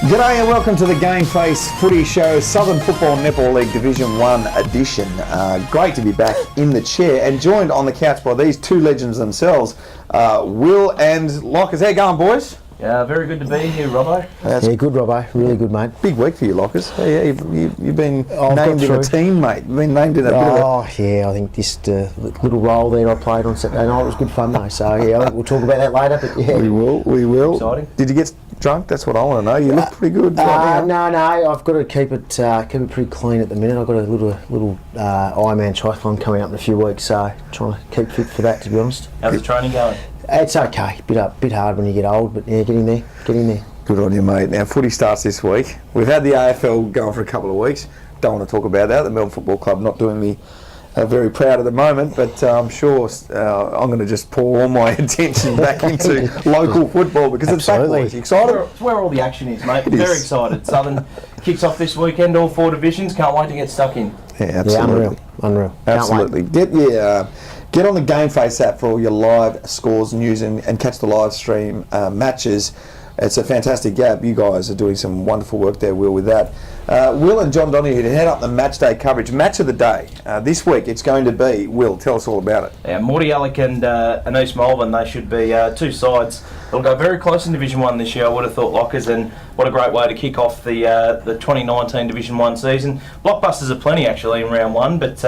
G'day and welcome to the GameFace Footy Show, Southern Football Netball League Division 1 edition. Great to be back in the chair and joined on the couch by these two legends themselves, Will and Lockers. How you going, boys? Yeah, very good to be here, Robbo. Yeah, good, Robbo. Really good, mate. Big week for you, Lockers. You've been named in a team, mate. You've been named in a bit of a... yeah, I think this little role there I played on Saturday night was good fun, though. So, yeah, I think we'll talk about that later. But yeah. We will. Exciting. Did you get drunk? That's what I want to know. You look pretty good. No, I've got to keep it pretty clean at the minute. I've got a little Ironman triathlon coming up in a few weeks, so trying to keep fit for that, to be honest. How's the training going? It's okay. Bit hard when you get old, but yeah, getting there. Good on you, mate. Now, footy starts this week. We've had the AFL going for a couple of weeks. Don't want to talk about that. The Melbourne Football Club not doing me very proud at the moment, but I'm sure I'm going to just pour all my attention back into local football because it's back, boys. You excited? It's where all the action is, mate. It Very is. excited. Southern kicks off this weekend, all four divisions. Can't wait to get stuck in. Yeah, absolutely. Yeah, unreal. Absolutely. Get on the GameFace app for all your live scores, news, and catch the live stream matches. It's a fantastic app. You guys are doing some wonderful work there, Will, with that. Will and John Donahue to head up the match day coverage. Match of the day. This week it's going to be, Will, tell us all about it. Yeah, Morty Alec and East Melbourne, they should be two sides. They'll go very close in Division 1 this year, I would have thought, Lockers, and what a great way to kick off the 2019 Division 1 season. Blockbusters are plenty, actually, in round one, but...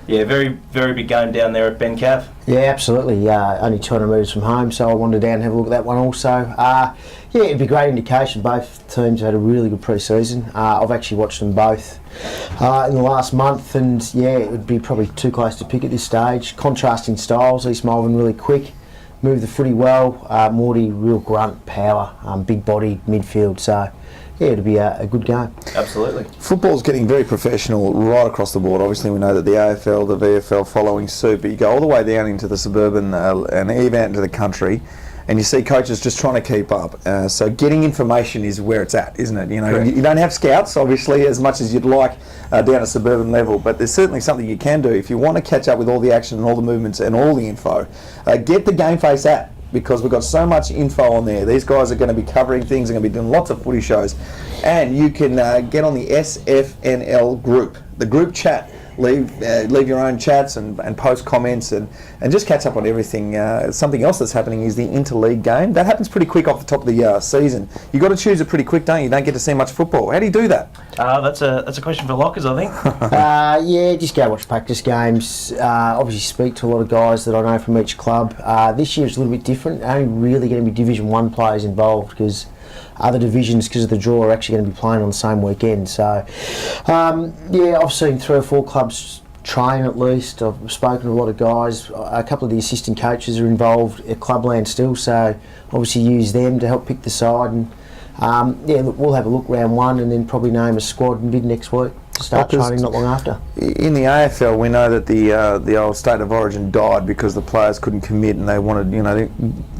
yeah, very, very big game down there at Ben Cav. Yeah, absolutely. Only 200 metres from home, so I wandered down and have a look at that one also. Yeah, it'd be a great indication. Both teams had a really good pre-season. I've actually watched them both in the last month, and yeah, it would be probably too close to pick at this stage. Contrasting styles. East Melbourne really quick, move the footy well. Morty, real grunt, power, big-bodied midfield. So yeah, it'll be a good game. Absolutely. Football's getting very professional right across the board. Obviously, we know that the AFL, the VFL following suit, but you go all the way down into the suburban and even out into the country, and you see coaches just trying to keep up. So getting information is where it's at, isn't it? You know, you don't have scouts, obviously, as much as you'd like down a suburban level, but there's certainly something you can do. If you want to catch up with all the action and all the movements and all the info, get the GameFace app, because we've got so much info on there. These guys are going to be covering things, they're going to be doing lots of footy shows. And you can get on the SFNL group, the group chat. Leave your own chats and post comments and just catch up on everything. Something else that's happening is the interleague game. That happens pretty quick off the top of the season. You've got to choose it pretty quick, don't you? You don't get to see much football. How do you do that? That's a question for Lockers, I think. Yeah, just go watch practice games. Obviously speak to a lot of guys that I know from each club. This year it's a little bit different. Only really going to be Division 1 players involved because other divisions, because of the draw, are actually going to be playing on the same weekend. So, yeah, I've seen 3 or 4 clubs train at least. I've spoken to a lot of guys. A couple of the assistant coaches are involved at Clubland still, so obviously use them to help pick the side. And yeah, look, we'll have a look round 1 and then probably name a squad mid next week to start training not long after. In the AFL, we know that the old state of origin died because the players couldn't commit and they wanted, they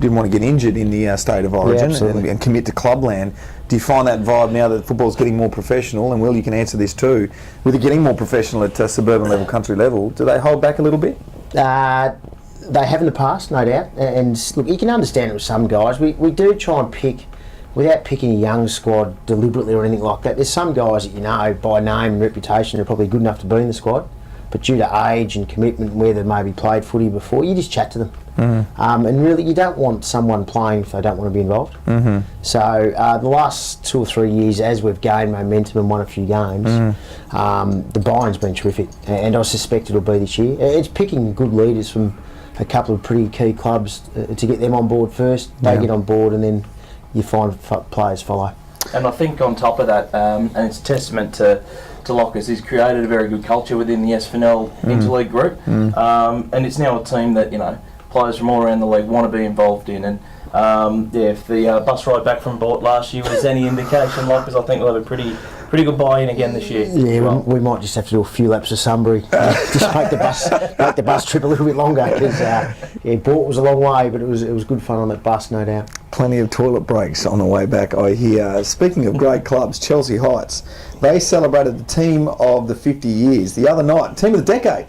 didn't want to get injured in the state of origin and commit to clubland. Do you find that vibe now that football's getting more professional? And Will, you can answer this too. With it getting more professional at suburban level, country level, do they hold back a little bit? They have in the past, no doubt. And look, you can understand it with some guys. We do try and pick, without picking a young squad deliberately or anything like that, there's some guys that you know by name and reputation are probably good enough to be in the squad, but due to age and commitment, where they've maybe played footy before, you just chat to them. And really, you don't want someone playing if they don't want to be involved. So the last 2 or 3 years, as we've gained momentum and won a few games, the buy-in's been terrific, and I suspect it'll be this year. It's picking good leaders from a couple of pretty key clubs to get them on board first. They get on board, and then you find players follow. And I think on top of that, and it's a testament to Lockers, he's created a very good culture within the SFNL interleague group, and it's now a team that players from all around the league want to be involved in. And yeah, if the bus ride back from Bort last year was any indication, Lockers, I think we'll have a pretty good buy-in again this year. Yeah, we might just have to do a few laps of Sunbury, just make the bus trip a little bit longer, because yeah, Bort was a long way, but it was good fun on that bus, no doubt. Plenty of toilet breaks on the way back, I hear. Speaking of great clubs, Chelsea Heights, they celebrated the team of the 50 years the other night, team of the decade,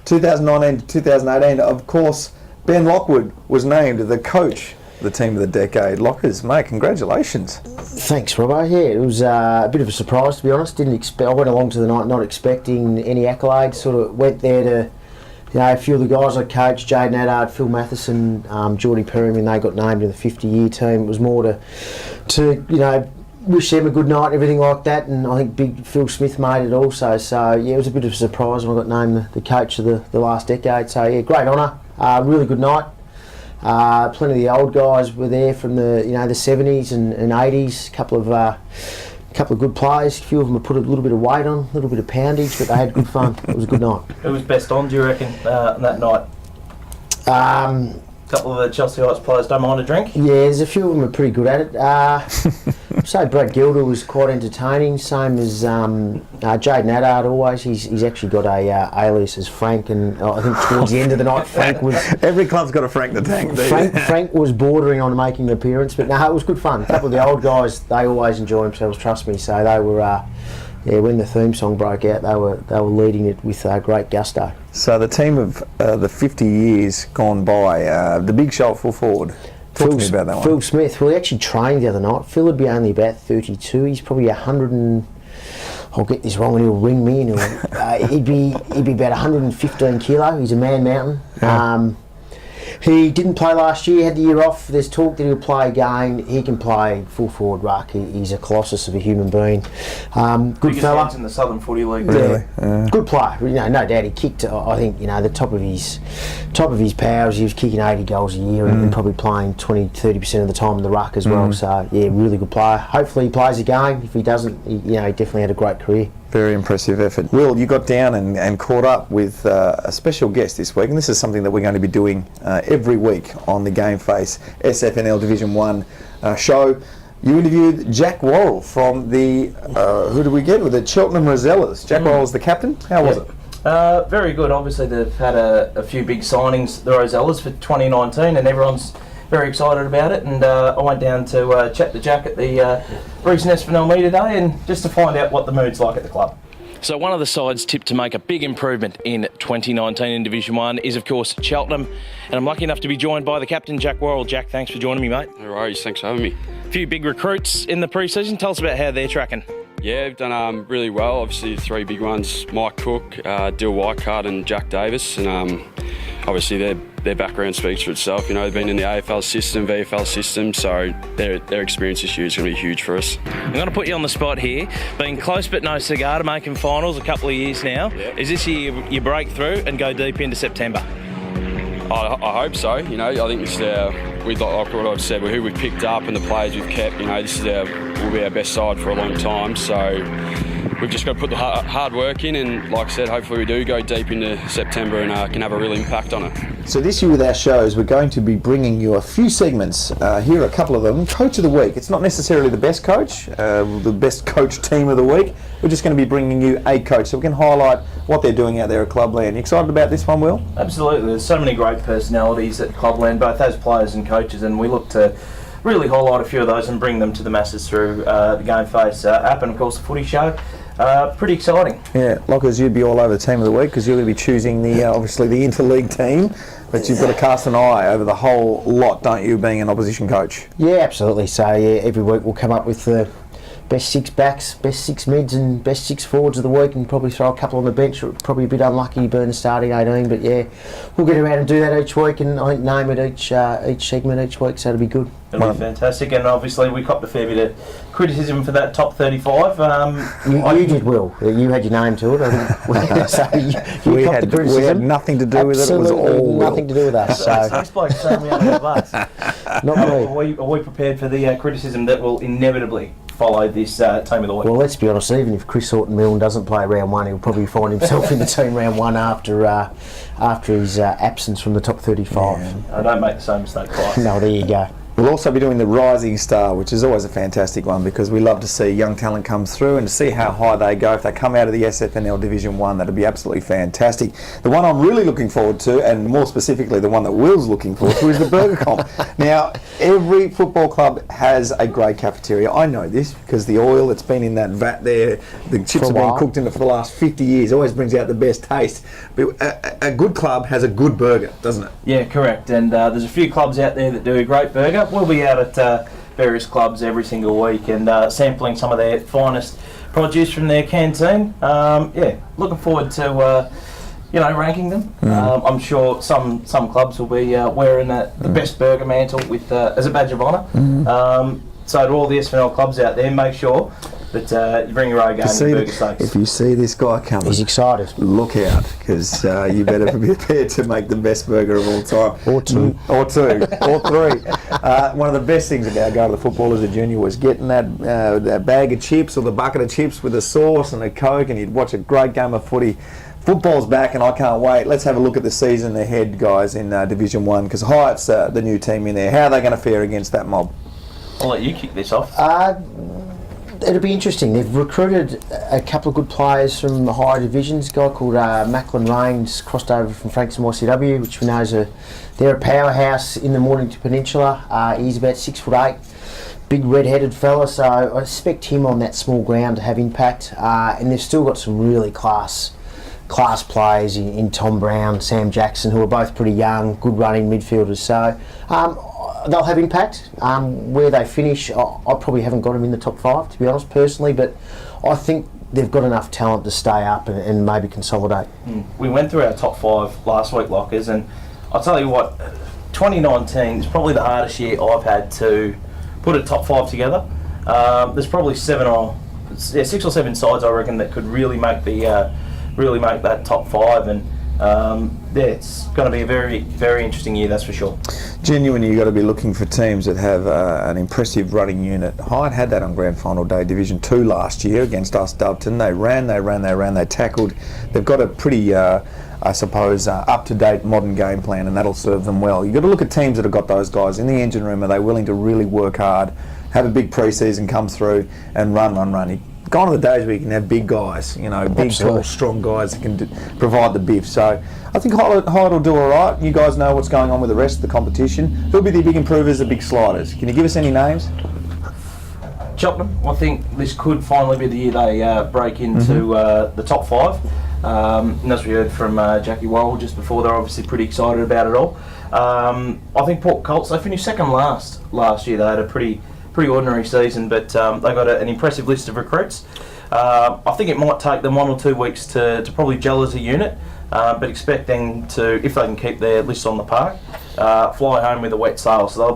2019 to 2018. Of course, Ben Lockwood was named the coach the team of the decade. Lockers, mate, congratulations. Thanks, Robbo. Yeah, it was a bit of a surprise, to be honest. Didn't expect. I went along to the night not expecting any accolades. Sort of went there to, a few of the guys I coached, Jaden Addard, Phil Matheson, Geordie Perryman, they got named in the 50-year team. It was more to wish them a good night and everything like that, and I think Big Phil Smith made it also. So yeah, it was a bit of a surprise when I got named the coach of the last decade. So yeah, great honour, really good night. Plenty of the old guys were there from the the 70s and 80s. Couple of good players. A few of them have put a little bit of weight on, a little bit of poundage, but they had good fun. It was a good night. Who was best on, do you reckon, on that night? A couple of the Chelsea Heights players don't mind a drink? Yeah, there's a few of them are pretty good at it. So Brad Gilder was quite entertaining, same as Jaden Addard always. He's actually got a alias as Frank, and I think towards the end of the night Frank was... Every club's got a Frank the Tank. Frank was bordering on making an appearance, but no, it was good fun. A couple of the old guys, they always enjoy themselves, trust me, so they were... when the theme song broke out, they were leading it with great gusto. So the team of the 50 years gone by, the big show at full forward. Talk to me about that one. Phil Smith, well, he actually trained the other night. Phil would be only about 32. He's probably 100 and... I'll get this wrong and he'll ring me. And he'd be about 115 kilo. He's a man mountain. Yeah. He didn't play last year, had the year off. There's talk that he'll play again. He can play full forward ruck. He's a colossus of a human being. Good biggest fella. hands in the Southern Footy League. Really? Good player. No doubt he kicked. I think the top of his powers. He was kicking 80 goals a year and probably playing 20-30% of the time in the ruck as well. So yeah, really good player. Hopefully he plays a game. If he doesn't, he definitely had a great career. Very impressive effort. Will, you got down and caught up with a special guest this week, and this is something that we're going to be doing every week on the GameFace SFNL Division 1 show. You interviewed Jack Worrell from the, who did we get? With the Cheltenham Rosellas. Jack Worrell's the captain. How was it? Very good. Obviously they've had a few big signings, the Rosellas, for 2019, and everyone's very excited about it, and I went down to chat to Jack at the recent SFNL meet today, and just to find out what the mood's like at the club. So one of the sides tipped to make a big improvement in 2019 in Division 1 is of course Cheltenham, and I'm lucky enough to be joined by the captain, Jack Worrell. Jack, thanks for joining me, mate. No worries, thanks for having me. A few big recruits in the pre-season. Tell us about how they're tracking. Yeah, we've done really well. Obviously, the three big ones: Mike Cook, Dill Whitecard, and Jack Davis. And obviously, their background speaks for itself. They've been in the AFL system, VFL system, so their experience this year is going to be huge for us. I'm going to put you on the spot here. Being close but no cigar to making finals a couple of years now. Yep. Is this your breakthrough and go deep into September? I hope so. I think this is like what I've said, with who we've picked up and the players we've kept. This is will be our best side for a long time. So we've just got to put the hard work in, and like I said, hopefully we do go deep into September and can have a real impact on it. So this year with our shows, we're going to be bringing you a few segments. Here are a couple of them. Coach of the Week. It's not necessarily the best coach, the best coach team of the week. We're just going to be bringing you a coach so we can highlight what they're doing out there at Clubland. You excited about this one, Will? Absolutely. There's so many great personalities at Clubland, both as players and coaches, and we look to really highlight a few of those and bring them to the masses through the GameFace app and of course the Footy show. Pretty exciting. Yeah, Lockers, you'd be all over the team of the week because you're going to be choosing the obviously the interleague team, but you've got to cast an eye over the whole lot, don't you, being an opposition coach? Yeah, absolutely. So yeah, every week we'll come up with the best six backs, best six mids and best six forwards of the week, and probably throw a couple on the bench. Probably a bit unlucky to burn the starting 18, but yeah, we'll get around and do that each week, and I think name it each segment each week, so it'll be good. It'll be fantastic, and obviously we copped a fair bit of criticism for that top 35. You did, Will. You had your name to it. I think. So you copped the criticism. We had nothing to do with it. It was all nothing to do with us. So this bloke's throwing me under the bus. Not me. Are we prepared for the criticism that will inevitably follow this team of the week? Well, let's be honest, even if Chris Horton-Milne doesn't play round one, he'll probably find himself in the team round one after his absence from the top 35. I don't make the same mistake twice. No, there you go. Well, We'll also be doing the Rising Star, which is always a fantastic one because we love to see young talent come through and to see how high they go. If they come out of the SFNL Division 1, that'd be absolutely fantastic. The one I'm really looking forward to, and more specifically the one that Will's looking forward to, is the Burger Comp. Now, every football club has a great cafeteria. I know this because the oil that's been in that vat there, the chips have been cooked in it for the last 50 years, always brings out the best taste. But a good club has a good burger, doesn't it? Yeah, correct. And there's a few clubs out there that do a great burger. We'll be out at various clubs every single week and sampling some of their finest produce from their canteen. Yeah, looking forward to ranking them. I'm sure some clubs will be wearing the best burger mantle with as a badge of honour. So to all the SFNL clubs out there, make sure that you bring your own game and burger steaks. If you see this guy coming, he's excited. Look out, because you better be prepared to make the best burger of all time. Or two. Or three. One of the best things about going to the football as a junior was getting that bag of chips or the bucket of chips with a sauce and a Coke, and you'd watch a great game of footy. Football's back and I can't wait. Let's have a look at the season ahead, guys, in Division 1, because Hyatt's the new team in there. How are they going to fare against that mob? I'll let you kick this off. It'll be interesting. They've recruited a couple of good players from the higher divisions. A guy called Macklin Rains crossed over from Frankston YCW, which we know is they're a powerhouse in the Mornington Peninsula. He's about 6'8", big red-headed fella, so I expect him on that small ground to have impact. And they've still got some really class players in Tom Brown, Sam Jackson, who are both pretty young, good running midfielders. So they'll have impact. Where they finish, I probably haven't got them in the top 5, to be honest, personally, but I think they've got enough talent to stay up and maybe consolidate. We went through our top 5 last week, Lockers, and I'll tell you what, 2019 is probably the hardest year I've had to put a top 5 together. There's probably 6 or 7 sides, I reckon, that could really make that top 5, and it's going to be a very, very interesting year, that's for sure. Genuinely, you've got to be looking for teams that have an impressive running unit. Hyde had that on Grand Final Day, Division 2 last year against us, Doveton. They ran, they tackled. They've got a pretty, up-to-date modern game plan, and that'll serve them well. You've got to look at teams that have got those guys in the engine room. Are they willing to really work hard, have a big pre-season, come through and run? Gone are the days where you can have big guys, big, tall, strong guys that can provide the biff. So I think Hyde will do all right. You guys know what's going on with the rest of the competition. Who'll be the big improvers, the big sliders? Can you give us any names? Cheltenham, I think this could finally be the year they break into the top 5. And as we heard from Jackie Worrell just before, they're obviously pretty excited about it all. I think Port Colts, they finished second last year. They had a pretty ordinary season, but they got an impressive list of recruits. I think it might take them 1 or 2 weeks to probably gel as a unit, but expecting to, if they can keep their list on the park, fly home with a wet sail. So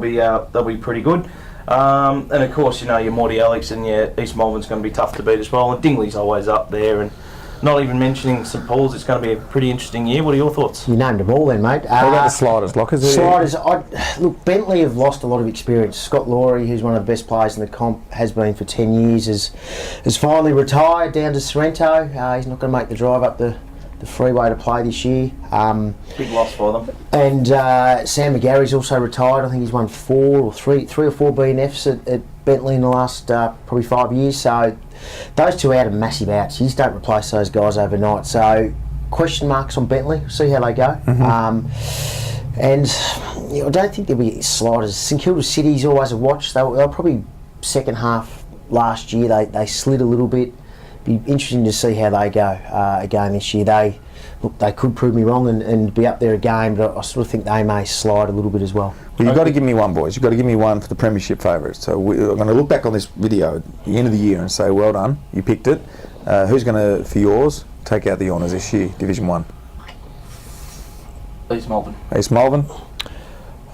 they'll be pretty good. And of course, your Morty Alex and your East Malvern's going to be tough to beat as well. And Dingley's always up there, and not even mentioning St Paul's, it's going to be a pretty interesting year. What are your thoughts? You named them all then, mate. What about the sliders, Lockers? Sliders, look, Bentley have lost a lot of experience. Scott Laurie, who's one of the best players in the comp, has been for 10 years, has finally retired down to Sorrento. He's not going to make the drive up the freeway to play this year. Big loss for them. And Sam McGarry's also retired. I think he's won three or four BNFs at Bentley in the last probably 5 years. So those two out are massive outs. You just don't replace those guys overnight. So question marks on Bentley. See how they go. And I don't think there'll be sliders. St Kilda City's always a watch. They were probably second half last year. They slid a little bit. Be interesting to see how they go again this year. They could prove me wrong and be up there again, but I sort of think they may slide a little bit as well. Well, you've got to give me one, boys. You've got to give me one for the premiership favourites. So we're going to look back on this video at the end of the year and say, well done, you picked it. Who's going to, for yours, take out the honours this year, Division 1? East Malvern. East Malvern?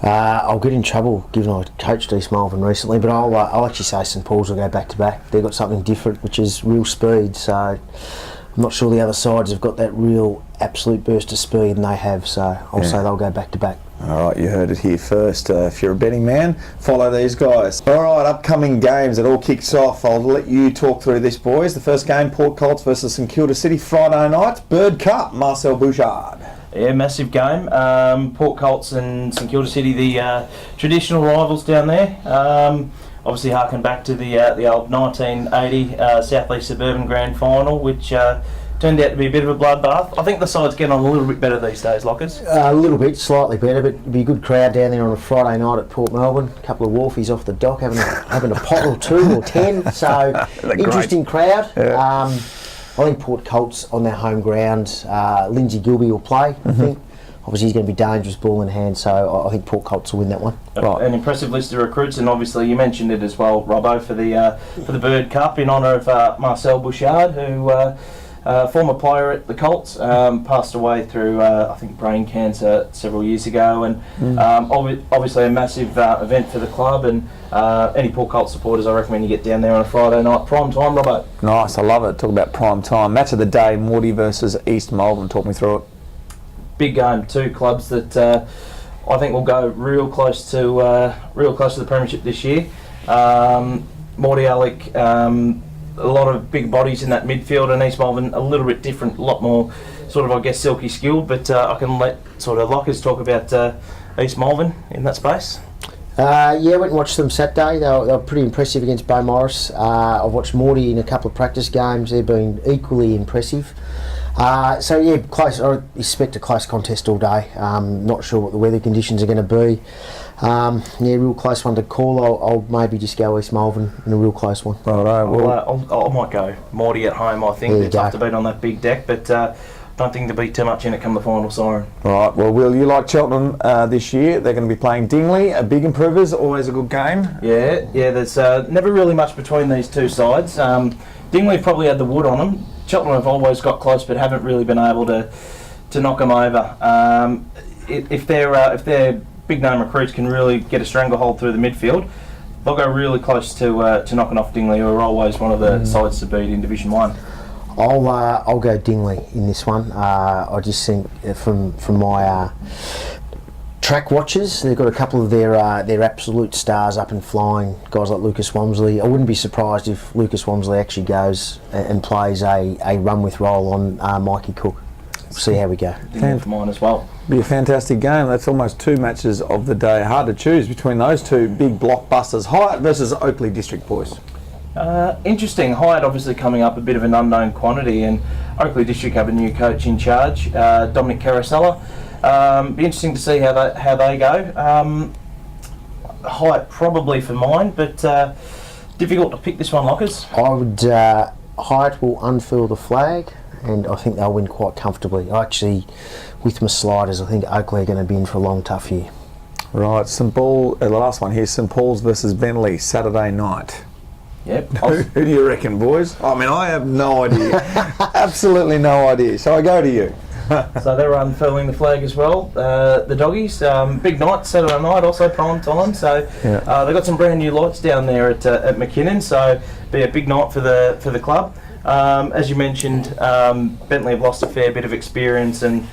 I'll get in trouble given I coached East Malvern recently, but I'll actually say St Paul's will go back to back. They've got something different, which is real speed, so I'm not sure the other sides have got that real absolute burst of speed, and they have, so I'll say they'll go back to back. All right, you heard it here first. If you're a betting man, follow these guys. All right, upcoming games. It all kicks off. I'll let you talk through this, boys. The first game, Port Colts versus St Kilda City, Friday night. Bird Cup, Marcel Bouchard. Yeah, massive game. Port Colts and St Kilda City, the traditional rivals down there. Obviously harking back to the old 1980 South East Suburban Grand Final, which turned out to be a bit of a bloodbath. I think the side's getting on a little bit better these days, Lockers. A little bit, slightly better, but it'd be a good crowd down there on a Friday night at Port Melbourne. A couple of wharfies off the dock having a pot or 2 or 10. So interesting crowd. Yeah. I think Port Colts on their home ground. Lindsay Gilby will play, I think. Obviously he's going to be dangerous ball in hand, so I think Port Colts will win that one. Right. An impressive list of recruits, and obviously you mentioned it as well, Robbo, for the Bird Cup in honour of Marcel Bouchard, who former player at the Colts, passed away through I think brain cancer several years ago, and obviously a massive event for the club, and any Port Colts supporters, I recommend you get down there on a Friday night, prime time, Robbo. Nice, I love it. Talk about prime time. Match of the day, Morty versus East Melbourne. Talk me through it. Big game, 2 clubs that I think will go real close to the premiership this year. Morty Alec, a lot of big bodies in that midfield, and East Melbourne a little bit different, a lot more sort of, I guess, silky skilled, but I can let sort of Lockers talk about East Melbourne in that space. Yeah, I went and watched them Saturday. They were pretty impressive against Bo Morris. I've watched Morty in a couple of practice games. They've been equally impressive. So yeah, close. I expect a close contest all day. Not sure what the weather conditions are going to be. Yeah, real close one to call. I'll maybe just go East Melbourne in a real close one. I might go Morty at home. I think they're tough to beat on that big deck, but don't think there'll be too much in it come the final siren. Right, well, Will, you like Cheltenham this year. They're going to be playing Dingley, a big improvers, always a good game. Yeah, there's never really much between these two sides. Dingley probably had the wood on them. Cheltenham have always got close but haven't really been able to knock them over. If their big name recruits can really get a stranglehold through the midfield, they'll go really close to knocking off Dingley, who are always one of the sides to beat in Division 1. I'll go Dingley in this one. I just think from my track watchers, they've got a couple of their absolute stars up and flying, guys like Lucas Wamsley. I wouldn't be surprised if Lucas Wamsley actually goes and plays a run with role on Mikey Cook. We'll see how we go. Dingley for mine as well. Be a fantastic game. That's almost 2 matches of the day. Hard to choose between those 2 big blockbusters. Hyatt versus Oakley District, boys. Interesting. Hyatt obviously coming up a bit of an unknown quantity, and Oakley District have a new coach in charge, Dominic Carosella. Be interesting to see how they go. Hyatt probably for mine, but difficult to pick this one, Lockers. I would Hyatt will unfurl the flag, and I think they'll win quite comfortably. Actually, with my sliders, I think Oakley are going to be in for a long, tough year. Right, St Paul. The last one here, St Paul's versus Bentley, Saturday night. Yep. Who do you reckon, boys? I mean, I have no idea. Absolutely no idea. So I go to you. So they're unfurling the flag as well. The doggies, big night, Saturday night, also prime time. So they've got some brand new lights down there at McKinnon. So be a big night for the club. As you mentioned, Bentley have lost a fair bit of experience, and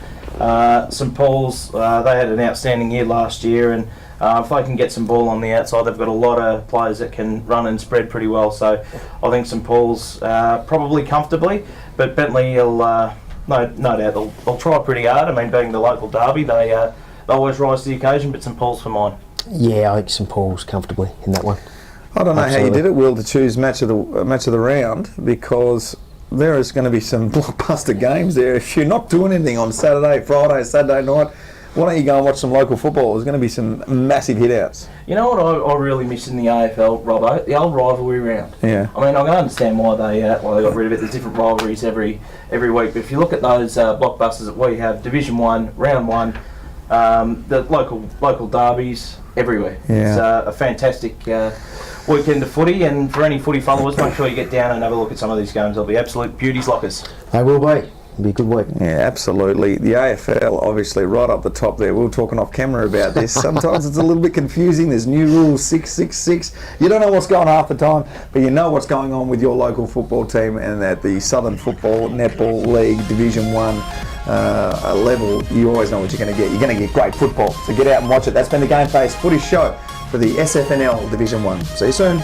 St Paul's they had an outstanding year last year, and if they can get some ball on the outside, they've got a lot of players that can run and spread pretty well. So I think St Paul's probably comfortably, but Bentley will. No doubt they'll try pretty hard. I mean, being the local derby, they always rise to the occasion. But St Paul's for mine. Yeah, I think St Paul's comfortably in that one. I don't know how you did it, Will, to choose match of the round, because there is going to be some blockbuster games there. If you're not doing anything on Saturday, Friday, Saturday night, why don't you go and watch some local football? There's going to be some massive hitouts. You know what I really miss in the AFL, Robbo? The old rivalry round. Yeah. I mean, I can understand why they got rid of it. There's different rivalries every week. But if you look at those blockbusters that we have, Division 1, Round 1, the local derbies everywhere. Yeah. It's a fantastic weekend of footy, and for any footy followers, make sure you get down and have a look at some of these games. They'll be absolute beauties, Lockers. They will be. It'll be a good week. Yeah, absolutely. The AFL, obviously, right up the top there. We were talking off camera about this. Sometimes it's a little bit confusing. There's new rules, 666. You don't know what's going on half the time, but you know what's going on with your local football team, and at the Southern Football Netball League Division 1 level, you always know what you're going to get. You're going to get great football. So get out and watch it. That's been the GameFace Footy Show for the SFNL Division 1. See you soon.